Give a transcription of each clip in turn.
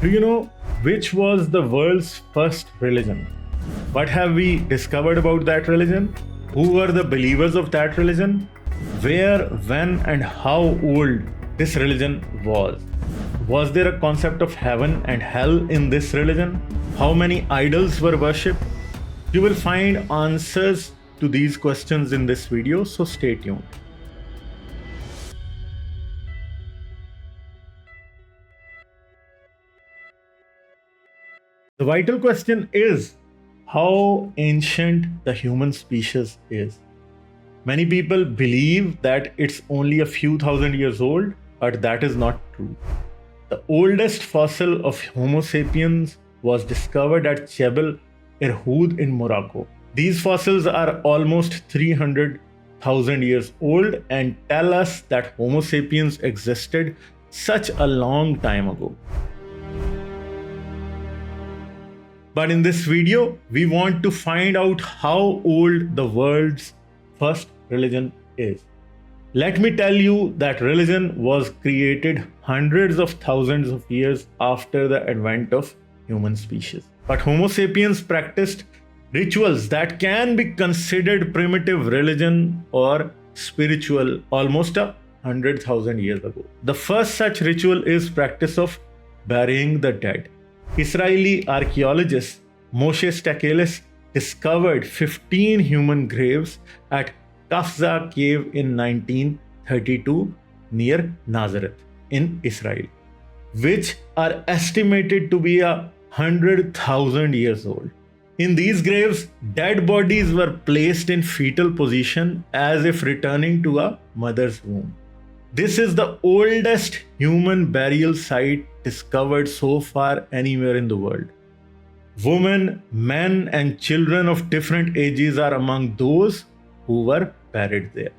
Do you know which was the world's first religion? What have we discovered about that religion? Who were the believers of that religion? Where, when, and how old this religion was? Was there a concept of heaven and hell in this religion? How many idols were worshipped? You will find answers to these questions in this video, so stay tuned. The vital question is how ancient the human species is. Many people believe that it's only a few thousand years old, but that is not true. The oldest fossil of Homo sapiens was discovered at Jebel Irhoud in Morocco. These fossils are almost 300,000 years old and tell us that Homo sapiens existed such a long time ago. But in this video, we want to find out how old the world's first religion is. Let me tell you that religion was created hundreds of thousands of years after the advent of human species. But Homo sapiens practiced rituals that can be considered primitive religion or spiritual almost 100,000 years ago. The first such ritual is practice of burying the dead. Israeli archeologist Moshe Stakelis discovered 15 human graves at Kafza cave in 1932 near Nazareth in Israel, which are estimated to be 100,000 years old. In these graves, dead bodies were placed in fetal position as if returning to a mother's womb. This is the oldest human burial site discovered so far anywhere in the world. Women, men, and children of different ages are among those who were buried there.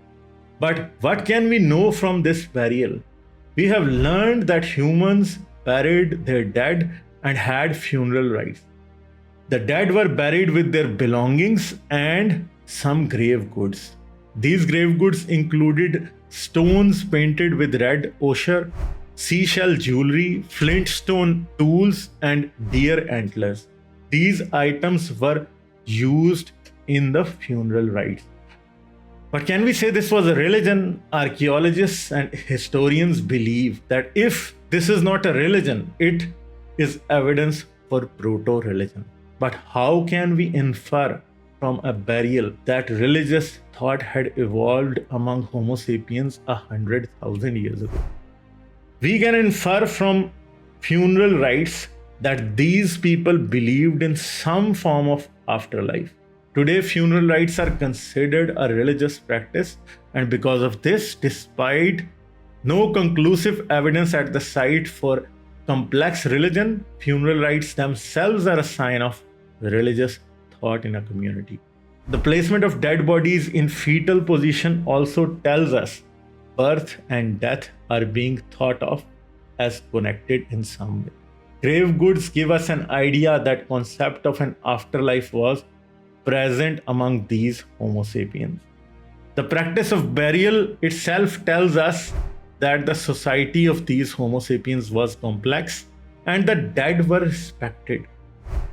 But what can we know from this burial? We have learned that humans buried their dead and had funeral rites. The dead were buried with their belongings and some grave goods. These grave goods included stones painted with red ochre, seashell jewelry, flintstone tools, and deer antlers. These items were used in the funeral rites. But can we say this was a religion? Archaeologists and historians believe that if this is not a religion, it is evidence for proto-religion. But how can we infer from a burial that religious thought had evolved among Homo sapiens 100,000 years ago? We can infer from funeral rites that these people believed in some form of afterlife. Today, funeral rites are considered a religious practice, and because of this, despite no conclusive evidence at the site for complex religion, funeral rites themselves are a sign of religious thought in a community. The placement of dead bodies in fetal position also tells us birth and death are being thought of as connected in some way. Grave goods give us an idea that concept of an afterlife was present among these Homo sapiens. The practice of burial itself tells us that the society of these Homo sapiens was complex and the dead were respected.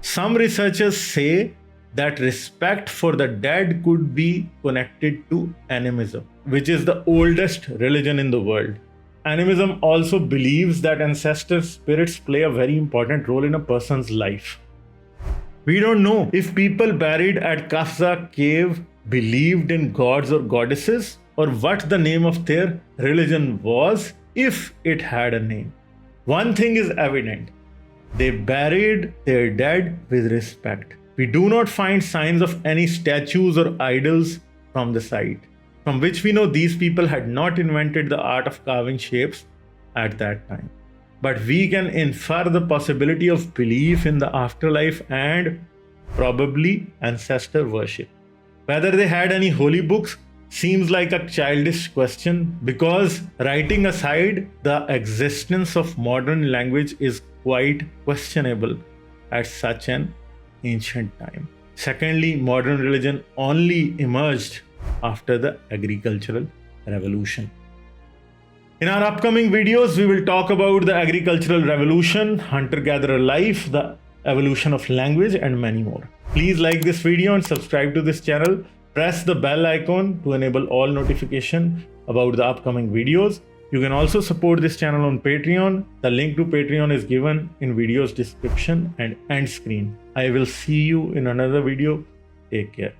Some researchers say that respect for the dead could be connected to animism, which is the oldest religion in the world. Animism also believes that ancestor spirits play a very important role in a person's life. We don't know if people buried at Kafza cave believed in gods or goddesses, or what the name of their religion was if it had a name. One thing is evident: they buried their dead with respect. We do not find signs of any statues or idols from the site, from which we know these people had not invented the art of carving shapes at that time. But we can infer the possibility of belief in the afterlife and probably ancestor worship. Whether they had any holy books seems like a childish question, because writing aside, the existence of modern language is quite questionable at such an ancient time. Secondly, modern religion only emerged after the agricultural revolution. In our upcoming videos, we will talk about the agricultural revolution, hunter-gatherer life, the evolution of language, and many more. Please like this video and subscribe to this channel. Press the bell icon to enable all notification about the upcoming videos. You can also support this channel on Patreon. The link to Patreon is given in video's description and end screen. I will see you in another video. Take care.